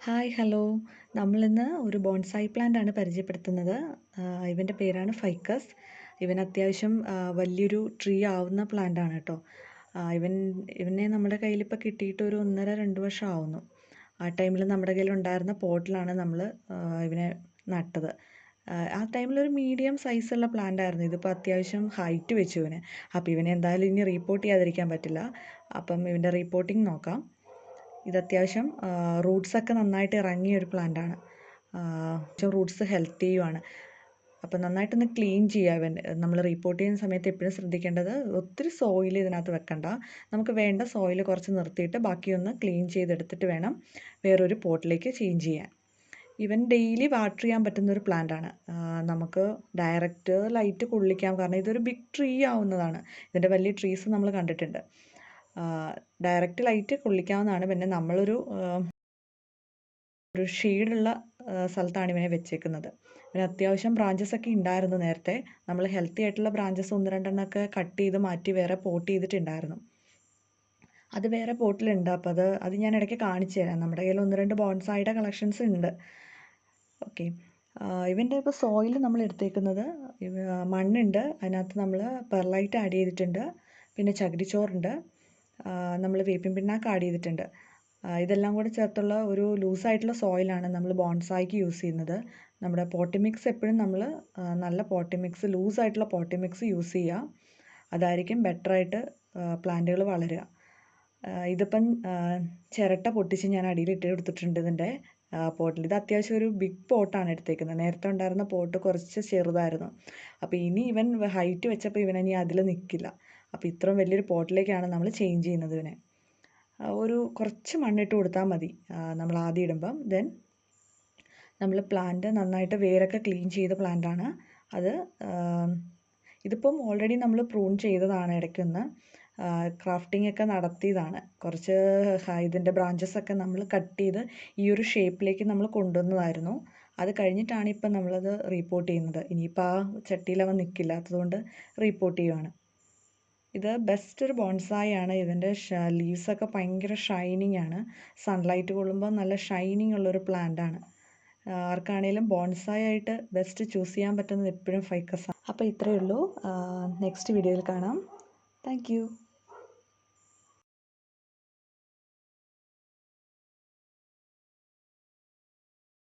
Hi hello. നമ്മളിന്ന് ഒരു bonsai plant ആണ് പരിചയപ്പെടുത്തുന്നത്. ഇവൻ്റെ പേരാണ് ഫൈക്കസ്. ഇവൻ അത്യാവശ്യം വലിയൊരു ട്രീ ആവുന്ന പ്ലാന്റ് ആണ് കേട്ടോ. ഇവനെ നമ്മുടെ കയ്യിലിപ്പോൾ കിട്ടിയിട്ട് ഒരു 1.5-2 വർഷം ആവുന്നു. ആ ടൈമിൽ നമ്മുടെ കയ്യിലുണ്ടായിരുന്ന പോട്ടിലാണ് നമ്മൾ ഇവനെ നട്ടത്. ആ ടൈമിലൊരു മീഡിയം സൈസുള്ള പ്ലാന്റ് ആയിരുന്നു. ഇതിപ്പോൾ അത്യാവശ്യം ഹൈറ്റ് വെച്ചു ഇവന്. അപ്പോൾ ഇവനെ എന്തായാലും ഇനി റീപ്പോർട്ട് ചെയ്യാതിരിക്കാൻ പറ്റില്ല. അപ്പം ഇവൻ്റെ റീപ്പോർട്ടിങ് നോക്കാം. ഇത് അത്യാവശ്യം റൂട്ട്സൊക്കെ നന്നായിട്ട് ഇറങ്ങിയ ഒരു പ്ലാന്റ് ആണ്. റൂട്ട്സ് ഹെൽത്തിയുമാണ്. അപ്പം നന്നായിട്ടൊന്ന് ക്ലീൻ ചെയ്യുക. നമ്മൾ റീപ്പോർട്ട് ചെയ്യുന്ന സമയത്ത് എപ്പോഴും ശ്രദ്ധിക്കേണ്ടത് ഒത്തിരി സോയിൽ ഇതിനകത്ത് വെക്കണ്ട. നമുക്ക് വേണ്ട സോയിൽ കുറച്ച് നിർത്തിയിട്ട് ബാക്കിയൊന്ന് ക്ലീൻ ചെയ്തെടുത്തിട്ട് വേണം വേറൊരു പോട്ടിലേക്ക് ചേഞ്ച് ചെയ്യാൻ. ഇവൻ ഡെയിലി വാട്ടർ ചെയ്യാൻ പറ്റുന്ന ഒരു പ്ലാന്റ് ആണ്. നമുക്ക് ഡയറക്റ്റ് ലൈറ്റ് കൊള്ളിക്കാം, കാരണം ഇതൊരു ബിഗ് ട്രീ ആവുന്നതാണ്. ഇതിൻ്റെ വലിയ ട്രീസ് നമ്മൾ കണ്ടിട്ടുണ്ട്. ഡയറക്റ്റ് ലൈറ്റ് കൊള്ളിക്കാവുന്നതാണ്. പിന്നെ നമ്മളൊരു ഷെയ്ഡുള്ള സ്ഥലത്താണ് ഇവനെ വെച്ചേക്കുന്നത്. ഇവന് അത്യാവശ്യം ബ്രാഞ്ചസ് ഒക്കെ ഉണ്ടായിരുന്നു നേരത്തെ. നമ്മൾ ഹെൽത്തി ആയിട്ടുള്ള ബ്രാഞ്ചസ് 1-2 കട്ട് ചെയ്ത് മാറ്റി വേറെ പോട്ട് ചെയ്തിട്ടുണ്ടായിരുന്നു. അത് വേറെ പോട്ടിലുണ്ട്. അപ്പോൾ അത് ഞാൻ ഇടയ്ക്ക് കാണിച്ചു തരാം. നമ്മുടെ കയ്യിൽ 1-2 ബോൺസായിയുടെ കളക്ഷൻസ് ഉണ്ട്. ഓക്കെ. ഇവൻ്റെ ഇപ്പോൾ സോയിൽ നമ്മൾ എടുത്തേക്കുന്നത് മണ്ണുണ്ട്, അതിനകത്ത് നമ്മൾ പെർലൈറ്റ് ആഡ് ചെയ്തിട്ടുണ്ട്, പിന്നെ ചകിരിച്ചോറുണ്ട്, നമ്മൾ വേപ്പിൻ പിണ്ണാക്ക് ആഡ് ചെയ്തിട്ടുണ്ട്. ഇതെല്ലാം കൂടി ചേർത്തുള്ള ഒരു ലൂസായിട്ടുള്ള സോയിലാണ് നമ്മൾ ബോൺസായിക്ക് യൂസ് ചെയ്യുന്നത്. നമ്മുടെ പോട്ടി മിക്സ് എപ്പോഴും നമ്മൾ നല്ല പോട്ടി മിക്സ്, ലൂസായിട്ടുള്ള പോട്ടി മിക്സ് യൂസ് ചെയ്യുക. അതായിരിക്കും ബെറ്ററായിട്ട് പ്ലാന്റുകൾ വളരുക. ഇതിപ്പം ചിരട്ട പൊട്ടിച്ച് ഞാൻ അടിയിൽ ഇട്ട് കൊടുത്തിട്ടുണ്ട് ഇതിൻ്റെ പോട്ടിൽ. ഇത് അത്യാവശ്യം ഒരു ബിഗ് പോട്ടാണ് എടുത്തേക്കുന്നത്. നേരത്തെ ഉണ്ടായിരുന്ന പോട്ട് കുറച്ച് ചെറുതായിരുന്നു. അപ്പോൾ ഇനി ഇവൻ ഹൈറ്റ് വെച്ചപ്പോൾ ഇവനിനി അതിൽ നിൽക്കില്ല. അപ്പോൾ ഇത്രയും വലിയൊരു പോട്ടിലേക്കാണ് നമ്മൾ ചേഞ്ച് ചെയ്യുന്നത് ഇവനെ. ഒരു കുറച്ച് മണ്ണിട്ട് കൊടുത്താൽ മതി നമ്മൾ ആദ്യം ഇടുമ്പം. ദെൻ നമ്മൾ പ്ലാന്റ് നന്നായിട്ട് വേരൊക്കെ ക്ലീൻ ചെയ്ത പ്ലാന്റാണ് അത്. ഇതിപ്പം ഓൾറെഡി നമ്മൾ പ്രൂൺ ചെയ്തതാണ്. ഇടയ്ക്കൊന്ന് ക്രാഫ്റ്റിംഗ് ഒക്കെ നടത്തിയതാണ്. കുറച്ച് ഇതിൻ്റെ ബ്രാഞ്ചസൊക്കെ നമ്മൾ കട്ട് ചെയ്ത് ഈ ഒരു ഷേപ്പിലേക്ക് നമ്മൾ കൊണ്ടുവന്നതായിരുന്നു. അത് കഴിഞ്ഞിട്ടാണ് ഇപ്പം നമ്മളത് റീപ്പോർട്ട് ചെയ്യുന്നത്. ഇനിയിപ്പോൾ ആ ചട്ടിയിൽ അവൻ നിൽക്കില്ലാത്തതുകൊണ്ട് റീപ്പോർട്ട് ചെയ്യുവാണ്. ഇത് ബെസ്റ്റ് ഒരു ബോൺസായി ആണ്. ഇതിൻ്റെ ലീവ്സൊക്കെ ഭയങ്കര ഷൈനിങ് ആണ്. സൺലൈറ്റ് കൊള്ളുമ്പോൾ നല്ല ഷൈനിങ് ഉള്ളൊരു പ്ലാന്റ് ആണ്. ആർക്കാണേലും ബോൺസായി ആയിട്ട് ബെസ്റ്റ് ചൂസ് ചെയ്യാൻ പറ്റുന്നത് എപ്പോഴും ഫൈക്കസ് ആണ്. അപ്പോൾ ഇത്രയേ ഉള്ളൂ. നെക്സ്റ്റ് വീഡിയോയിൽ കാണാം. Thank you.